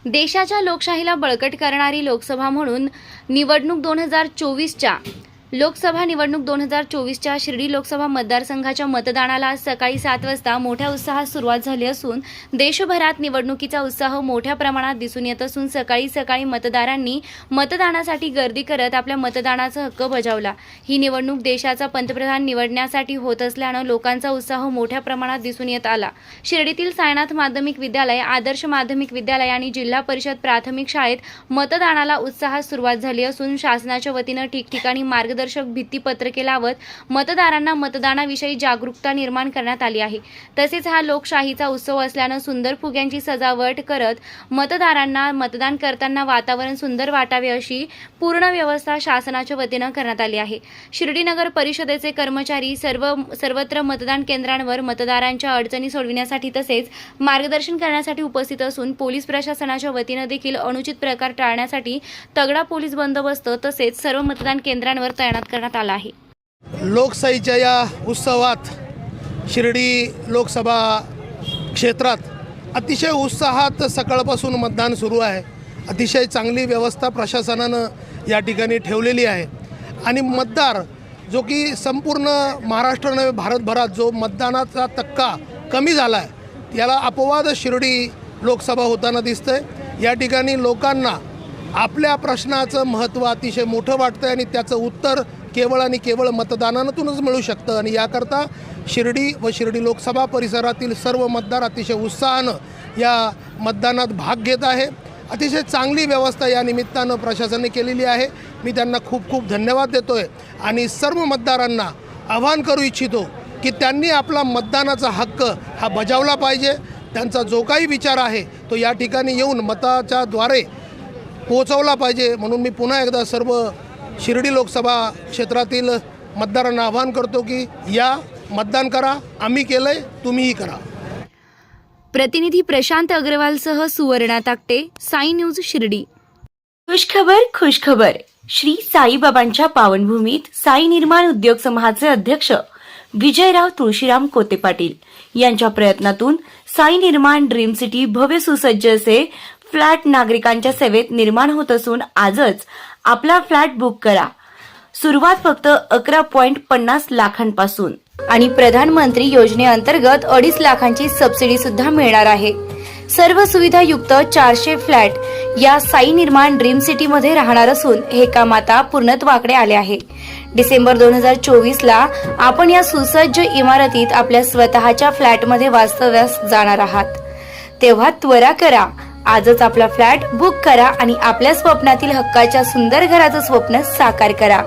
देशाच्या लोकशाहीला बळकट करणारी लोकसभा म्हणून निवडणूक 2024च्या लोकसभा निवडणूक 2024च्या शिर्डी लोकसभा मतदारसंघाच्या मतदानाला आज सकाळी 7 वाजता मोठ्या उत्साहात सुरुवात झाली असून देशभरात निवडणुकीचा उत्साह मोठ्या प्रमाणात दिसून येत असून सकाळी मतदारांनी मतदानासाठी गर्दी करत आपल्या मतदानाचा हक्क बजावला। ही निवडणूक देशाचा पंतप्रधान निवडण्यासाठी होत असल्याने लोकांचा उत्साह मोठ्या प्रमाणात दिसून येत आला। शिर्डीतील साईनाथ माध्यमिक विद्यालय, आदर्श माध्यमिक विद्यालय आणि जिल्हा परिषद प्राथमिक शाळेत मतदानाला उत्साहात सुरुवात झाली असून शासनाच्या वतीने ठिकठिकाणी मार्गदर्शक भित्तीपत्रके लावत मतदारांना मतदानाविषयी जागरूकता निर्माण करण्यात आली आहे। तसेच हा लोकशाहीचा उत्सव असल्याने सुंदर फुग्यांची सजावट करत मतदारांना मतदान करताना वातावरण सुंदर वाटावे अशी पूर्ण व्यवस्था शासनाच्या वतीने करण्यात आली आहे। शिर्डी नगर परिषदेचे कर्मचारी सर्वत्र मतदान केंद्रांवर मतदारांच्या अडचणी सोडविण्यासाठी तसेच मार्गदर्शन करण्यासाठी उपस्थित असून पोलीस प्रशासनाच्या वतीने देखील अनुचित प्रकार टाळण्यासाठी तगडा पोलीस बंदोबस्त तसेच सर्व मतदान केंद्रांवर तैनात करण्यात आला आहे। लोकशाहीच्या या उत्सवात शिर्डी लोकसभा क्षेत्रात अतिशय उत्साहात सकाळपासून मतदान सुरू आहे। अतिशय चांगली व्यवस्था प्रशासनानं या ठिकाणी ठेवलेली आहे आणि मतदार जो की संपूर्ण महाराष्ट्र नव्हे भारतभरात जो मतदानाचा टक्का कमी झाला आहे याला अपवाद शिर्डी लोकसभा होताना दिसतंय। या ठिकाणी लोकांना आपल्या प्रश्नाचं महत्त्व अतिशय मोठं वाटतं आणि त्याचं उत्तर केवळ आणि केवळ मतदानातूनच मिळू शकतं आणि याकरता शिर्डी व शिर्डी लोकसभा परिसरातील सर्व मतदार अतिशय उत्साहानं या मतदानात भाग घेत आहे। अतिशय चांगली व्यवस्था या निमित्तानं प्रशासनाने केलेली आहे। मी त्यांना खूप खूप धन्यवाद देतो आहे आणि सर्व मतदारांना आवाहन करू इच्छितो की त्यांनी आपला मतदानाचा हक्क हा बजावला पाहिजे। त्यांचा जो काही विचार आहे तो या ठिकाणी येऊन मताच्या द्वारे पोहोचवला पाहिजे। म्हणून मी पुन्हा एकदा सर्व शिर्डी लोकसभा क्षेत्रातील मतदारांना आवाहन करतो की या मतदान करा, आम्ही केलंय, तुम्हीही करा। प्रतिनिधी प्रशांत अग्रवालसह सुवर्णा ताकटे, साई न्यूज शिर्डी। खुशखबर। श्री साईबाबांच्या पावनभूमीत साई निर्माण उद्योग समूहाचे अध्यक्ष विजयराव तुळशीराम कोते पाटील यांच्या प्रयत्नातून साई निर्माण ड्रीम सिटी भव्य सुसज्ज असे फ्लॅट नागरिकांच्या सेवेत निर्माण होत असून आजच आपला फ्लॅट बुक करा। सुरुवात फक्त 11.50 लाखांपासून आणि प्रधानमंत्री योजनेअंतर्गत 2.5 लाखांची सबसिडी सुद्धा मिळणार आहे। सर्व सुविधा युक्त 400 फ्लॅट या साई निर्माण ड्रीम सिटी मध्ये राहणार असून हे काम आता पूर्णत्वाकडे आले आहे। डिसेंबर 2024ला आपण या सुसज्ज इमारतीत आपल्या स्वतःच्या फ्लॅटमध्ये वास्तव्यास जाणार आहात। तेव्हा त्वरा करा, आजच आपला फ्लॅट बुक करा आणि आपल्या स्वप्नातील हक्काच्या सुंदर घराचं स्वप्न साकार करा।